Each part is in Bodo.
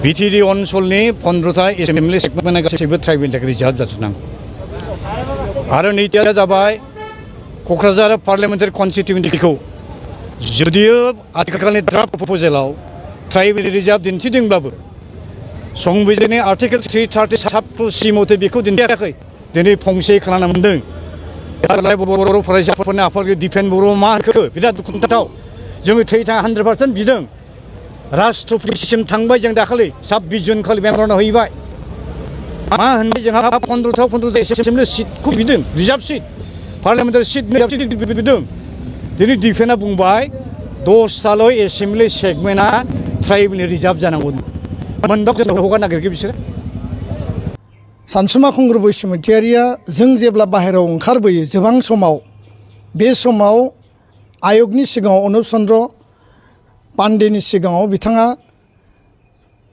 बिटिआर ओनसोलनि 15टा एसेम्बलि सेगमेन्टआ गासैबो ट्राइबेलनि थाखाय रिजार्भ जाजोबनांगौ आरो नैथिया जाबाय क'क्राझार पार्लियामेन्टारि कन्स्टिटिउएन्सिखौ जुदियो आथिखालनि ड्राफ्ट प्रप'जेलाव ट्राइबेल रिजार्भ दिन्थिदोंब्लाबो संबिजिरनि आर्टिकेल 337(c) मथे बेखौ दिन्थियाखै दिनै फंसे खोनानो मोन्दों बर' फरायसाफोरनि आफादगिरि दिपेन बर' मा होखो बिराद दुखुनांथाव जोङो 100% बिदों राष्ट्रपतिसिम थांबाय जों दाखालि 26 जुन खालि मेम'रेन्डाम हैबाय मा होनबाय जोंहा 15टा एसेम्बलि सिटखौ बिदों रिजार्भ सिट पार्लियामेन्टारि सिट बिदों दिनै दिपेना बुंबाय 10टाल' एसेम्बलि सेगमेन्टआ ट्राइबेलनि रिजार्भ जानांगौ मोनबा हगारनो नागिरखो बिसोरो सानसुमा खुंगुर बैसोमुथियारिया जों जेब्ला बाहेरायाव ओंखारबोयो गोबां समाव बे समाव आयगनि सिगाङाव अनुप चन्द्र पान्डेनि सिगाङाव बिथाङा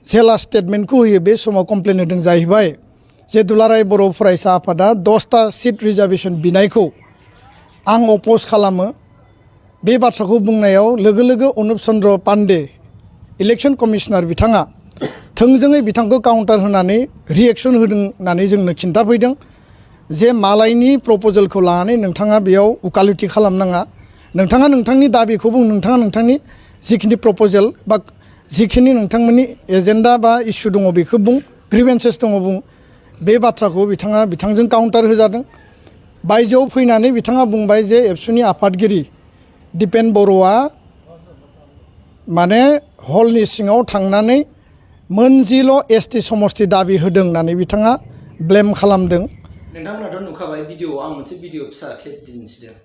जेला स्टेटमेन्टखौ होयो बे समाव कमप्लेन होदों जाहैबाय जे दुलाराय बर' फरायसा आफादा 10टा सिट रिजार्भेसन बिनायखौ आं अपोज खालामो बे बाथ्राखौ बुंनायाव लोगो लोगो अनुप चन्द्र पान्डे इलेक्शन कमिशनार बिथाङा थोंजोङै बिथांखौ काउन्टार होनानै रिएक्शन होदों होननानै जोंनो खिन्थाफैदों जे मालायनि प्रप'जेलखौ लानानै नोंथाङा बेयाव उकालति खालामनाङा नोंथाङा नोंथांनि दाबिखौ बुं नोंथाङा नोंथांनि जिखिनि प्रप'जेल बा जिखिनि नोंथांमोननि एजेन्डा बा इस्यु दङ बेखौ बुं ग्रिभेन्सेस दङ बुं बे बाथ्राखौ बिथाङा बिथांजों काउन्टार होजादों बायजोआव फैनानै बिथाङा बुंबाय जे एबसुनि आफादगिरि दिपेन बर'आ माने हलनि सिङाव थांनानै मोनजिल' एसटि समस्ति दाबि होदों होननानै बिथाङा ब्लेम खालामदों नोंथांमोनाथ' नुखाबाय भिडिअ आं मोनसे भिडिअ फिसा क्लिप दिन्थिदों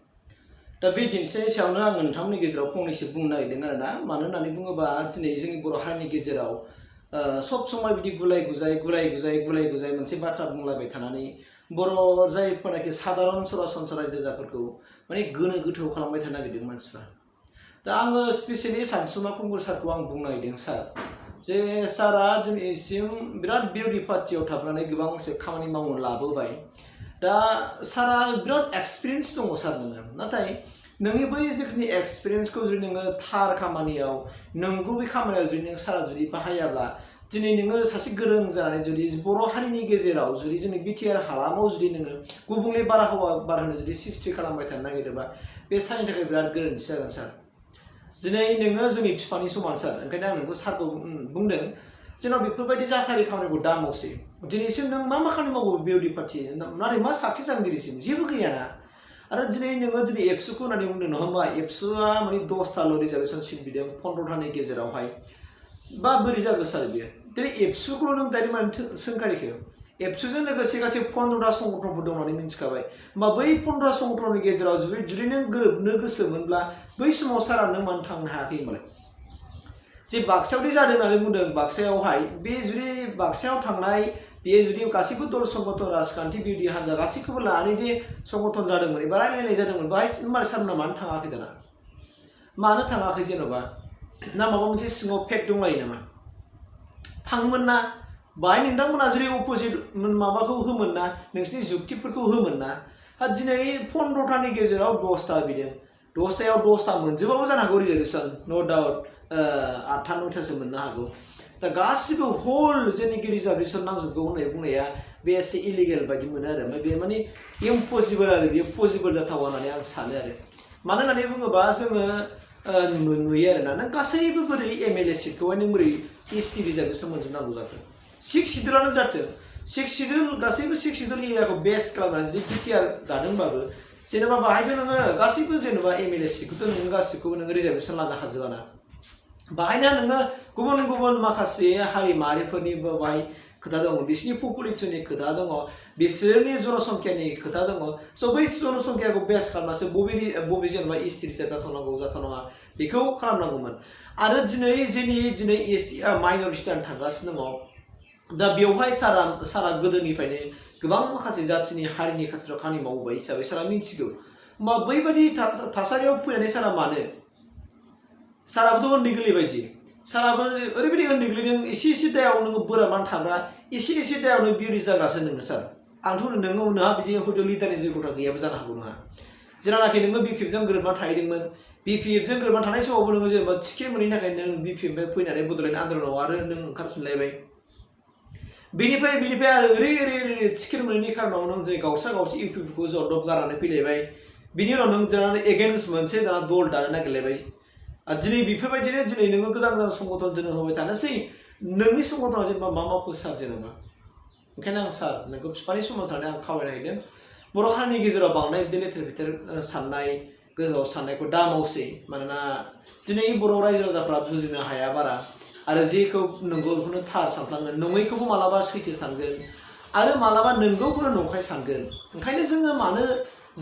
दा बे दिन्थिनायनि सायावनो आं नोंथांमोननि गेजेराव फंनैसो बुंनो नागिरदों आरोना मानो होननानै बुङोबा दिनै जोंनि बर' हारिनि गेजेराव सब समय बिदि गुलाय गुजाय मोनसे बाथ्रा बुंलायबाय थानानै बर' जायफोरनाखि साधारन सरासनस्रा रायजो राजाफोरखौ माने गोनो गोथो खालामबाय थानो नागिरदों मानसिफ्रा दा आङो स्पेसियेलि सानसुमा खुंगुर सारखौ आं बुंनो नागिरदों सार जे सारा दिनैसिम बिराद बिरोधी पार्टियाव थाबनानै गोबांसे खामानि मावनो लाबोबाय दा सारा बिराद एक्सपिरियेन्स दङ सार नोङो नाथाय नोंनि बै जिखिनि एक्सपिरियेन्सखौ जुदि नोङो थार खामानियाव नंगौ बे खामानियाव जुदि नों सारा जुदि बाहायाब्ला दिनै नोङो सासे गोरों जानानै जुदि बर' हारिनि गेजेराव जुदि जोंनि बिटिआर हालामाव जुदि नोङो गुबुंले बारहावा बारहोनो जुदि सृष्टि खालामबाय थानो नागिरोबा बे सारनि थाखाय बिराद गोरोन्थि जागोन सार दिनै नोङो जोंनि बिफानि समान सार ओंखायनो आं नोंखौ सारखौ बुंदों जोंनाव बेफोरबायदि जाथारि खामानिखौ दा मावसै दिनैसिम नों मा खामानि मावो बिरोधी पार्टि नाथाय मा साक्सेस जागोन दिनैसिम जेबो गैयाना आरो दिनै नोङो दिनै एबसुखौ होननानै बुंदों नङा होमबा एबसुआ माने 10टाल' रिजार्भेसन सिट बिदों 15टानि गेजेरावहाय बा बोरै जागोन सार बियो दिनै एबसुखौल' नों दाइरेक्ट मानो सोंखारिखो एबसुजों लोगोसे गासै 15टा संगठनफोर दं होननानै मिथिखाबाय होमबा बै 15 संगठननि गेजेराव जुदि नों गोरोबनो गोसोमोनब्ला बै समाव सारा नों मानो थांनो हायाखै होनबालाय जे बाक्सायावदि जादों होननानै बुंदों बाक्सायावहाय बे जुदि बाक्सायाव थांनाय बेयो जुदि गासैबो दल संगठन राजखान्थि बिरोधी हान्जा गासैखौबो लानानै दि संगठन जादोंमोन एबा रायलायनाय जादोंमोन बाहाय होनबालाय सारना मानो थाङाखै दाना मानो थाङाखै जेन'बा ना माबा मोनसे सिङाव फेक दंलायो नामा थांमोन ना बाहाय नोंथांमोना जुदि अपोजिट माबाखौ होमोन ना नोंसिनि जुक्तिफोरखौ होमोन ना दिनै 15टानि गेजेराव 10टा बिदों 10टायाव 10टा मोनजोबाबो जानो हागौ रिजार्भेसन नो डाउट 8टा 9टासो मोननो हागौ दा गासिबो हल जेनिखि रिजार्भेसन नांजोबगौ होननाय बुंनाया बे एसे इलिगेल बायदि मोनो आरो ओमफ्राय बे माने इम्पसिबल आरो बेयो पसिबल जाथावा होननानै आं सानो आरो मानो होननानै बुङोबा जोङो नुयो आरोना नों गासैबो बोरै एमएलए सिटखौहाय नों बोरै एसटि रिजार्भेसन मोनजोबनांगौ जाखो 6 सिडुलानो जाथों 6 सिडुल गासैबो 6 सिडुल एरियाखौ बेस खालामनानै जुदि बिटिआर दादोंबाबो जेनेबा बाहायबो नोङो गासैबो जेनेबा एमएलए सिटखौथ' नोङो गासैखौबो नोङो रिजार्भेसन लानो हाजोबाना बाहायना नोङो गुबुन गुबुन माखासे हारि माहारिफोरनि बाहाय खोथा दङ बिसोरनि पपुलेसननि खोथा दङ बिसोरनि जनसंख्यानि खोथा दङ स' बै जनसंख्याखौ बेस खालामनासो बबे जेनेबा एसटि रिजार्भ जाथावनाङा बेखौ खालामनांगौमोन आरो दिनै एसटिआ माइनरिटि जानो थांगासिनो दङ दा बेवहाय सारा गोदोनिफ्रायनो गोबां माखासे जाथिनि हारिनि खाथियाव खामानि मावबाय हिसाबै सारा मिथिगौ होमबा बैबायदि थासारियाव फैनानै सारा मानो साराबोथ' उन्दै गोरलै बायदि साराबो ओरैबायदि उन्दै गोरलै नों एसे दायाव नोङो बोराबनानै थाग्रा एसे दायाव नों बिरोधी जाग्रासो नोङो सार आंथ' नोङो नोंहा बिदि हयथ' लिडारनि जयगथा गैयाबो जानो हागौ नङा जेरावनाखि नोङो बिपिएफजों गोरोबनानै थाहैदोंमोन BPF जों गोरोबनानै थानाय समावबो नोङो जेनेबा टिकेट मोनैनि थाखाय नों BPF निफ्राय फैनानै बड'लेण्ड आन्दलनाव आरो नों ओंखारफिनलायबाय बेनिफ्राय आरो ओरै टिकेट मोनैनि खारनाव नों जे गावसा इउपिपिखौ जरदब गारनानै फैलायबाय बिनि उनाव नों जानानै एगेन्स्ट मोनसे दाना दल दानो नागिरलायबाय दिनै बेफोरबायदिनो दिनै नोङो गोदान संगठन जोनोम होबाय थानोसै नोंनि संगठनाव जेनेबा मा मावखो सार जेनेबा ओंखायनो आं सार नोंखौ बिफानि समाव थानानै आं खावलायनो नागिरदों बर' हारिनि गेजेराव बांद्राय बिदि लेथेर फेथेर साननाय गोजौआव साननायखौ दा मावसै मानोना दिनै बर' रायजो राजाफ्रा बुजिनो हाया बारा आरो जेखौ नंगौ बेखौनो थार सानफ्लांगोन नङैखौबो मालाबा सैथो सानगोन आरो मालाबा नंगौखौनो नंखाय सानगोन ओंखायनो जोङो मानो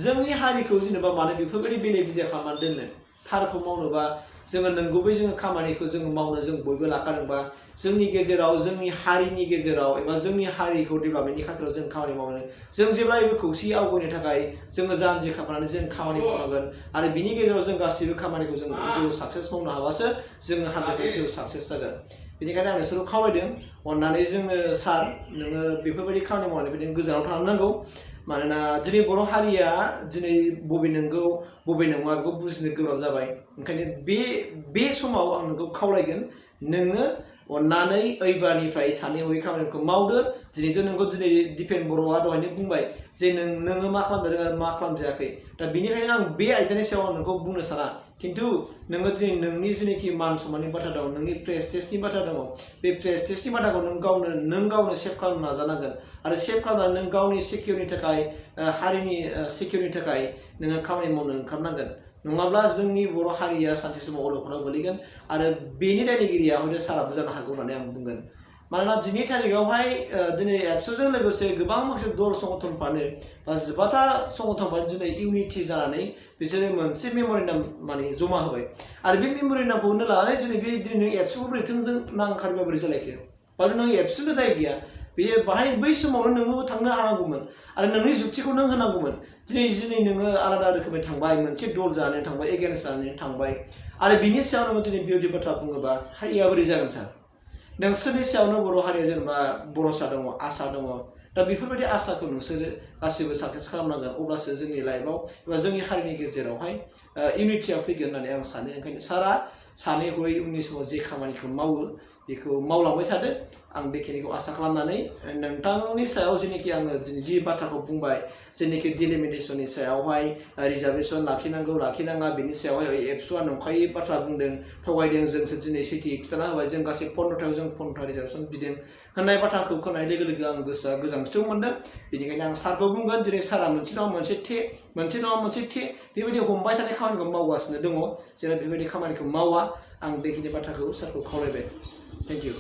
जोंनि हारिखौ जेनेबा मानो बेफोरबायदि बेले बेजे खालामनानै दोननो थारखौ मावनोबा जोङो नंगौबै जोङो खामानिखौ जोङो मावनो जों बयबो लाखादोंबा जोंनि गेजेराव जोंनि हारिनि गेजेराव एबा जोंनि हारिखौ डेभेलपमेन्टनि खाथिराव जों खामानि मावनो जों जेब्लायबो खौसेयै आवगायनो थाखाय जोङो जानजि खाफ्रानानै जों खामानि मावनांगोन आरो बिनि गेजेराव जों गासिबो खामानिखौ जों जिउ साक्सेस मावनो हाबासो जोङो 100% जिउ साक्सेस जागोन बेनिखायनो आं नोंसोरखौ खावलायदों अननानै जोङो सार नोङो बेफोरबायदि खामानि मावनायनिफ्राय गोजानाव थानो नांगौ मानोना दिनै बर' हारिया दिनै बबे नंगौ बबे नङा बेखौ बुजिनो गोब्राब जाबाय ओंखायनो बे समाव आं नोंखौ खावलायगोन नोङो अननानै ओइबारनिफ्राय सानै हयै खामानिखौ मावदो दिनैथ' नोंखौ दिनै दिपेन बर'आ दहायनो बुंबाय जे नोङो मा खालामदों आरो मा खालामजायाखै दा बेनिखायनो आं बे आयदानि सायाव आं नोंखौ बुंनो साना खिन्थु नोङो दिनै नोंनि जेनाखि मान सम्माननि बाथ्रा दं नोंनि प्रेस्टिजनि बाथ्रा दङ बे प्रेस्टिजनि बाथ्राखौ नों गावनो सेभ खालामनो नाजानांगोन आरो सेभ खालामनानै नों गावनि सिकिउरनि थाखाय हारिनि सिकिउरनि थाखाय नोङो खामानि मावनो ओंखारनांगोन नङाब्ला जोंनि बर' हारिया सानसे समाव अलखदाव गोलैगोन आरो बेनि दायनिगिरिया हयथ' साराबो जानो हागौ होननानै आं बुंगोन मानोना दिनै थारिखआवहाय दिनै एबसुजों लोगोसे गोबां माखासे दल संगठनफ्रानो बा 15टा संगठनफ्रानो दिनै इउनिटि जानानै बिसोरो मोनसे मेम'रेन्डाम माने जमा होबाय आरो बे मेम'रेन्डामखौनो लानानै दिनै बे दिनै एबसुखौ बोरै थोंजों नांखारबा बोरै जालायखो बा नों एबसुनो दाय गैया बे बाहाय बै समावनो नोंबो थांनो हानांगौमोन आरो नोंनि जुक्तिखौ नों होनांगौमोन दिनै नोङो आलादा रोखोमै थांबाय मोनसे दल जानानै थांबाय एगेन्स्ट जानानै थांबाय आरो बिनि सायाव नोङो दिनै बेबायदि बाथ्रा बुङोबा हारिया बोरै जागोन सार नोंसोरनि सायावनो बर' हारिया जेनेबा भरसा दङ आसा दङ दा बेफोरबायदि आसाखौ नोंसोरो गासिबो साक्सेस खालामनांगोन अब्लासो जोंनि लाइफआव एबा जोंनि हारिनि गेजेरावहाय इउनिटिया फैगोन होननानै आं सानो ओंखायनो सारा सानै हयै उननि समाव जे खामानिखौ मावो बेखौ मावलांबाय थादो आं बेखिनिखौ आसा खालामनानै नोंथांनि सायाव जेनोखि आङो जि बाथ्राखौ बुंबाय जेनोखि डिलिमिटेसननि सायावहाय रिजार्भेसन लाखिनांगौ लाखिनाङा बिनि सायावहाय एबसुआ नंखायै बाथ्रा बुंदों थगायदों जोंसो दिनै सैथोयै खिन्थाना होबाय जों गासै 15थायाव जों 15था रिजार्भेसन बिदों होननाय बाथ्राखौ खोनाय लोगो लोगो आं गोसोआ गोजांस्रिव मोन्दों बेनिखायनो आं सारखौ बुंगोन दिनै सारा मोनसे नङा मोनसे बेबायदि हमबाय थानाय खामानिखौ मावगासिनो दङ जेराव बेबायदि खामानिखौ मावा आं बेखिनि बाथ्राखौ सारखौ खावलायबाय थेंक इउ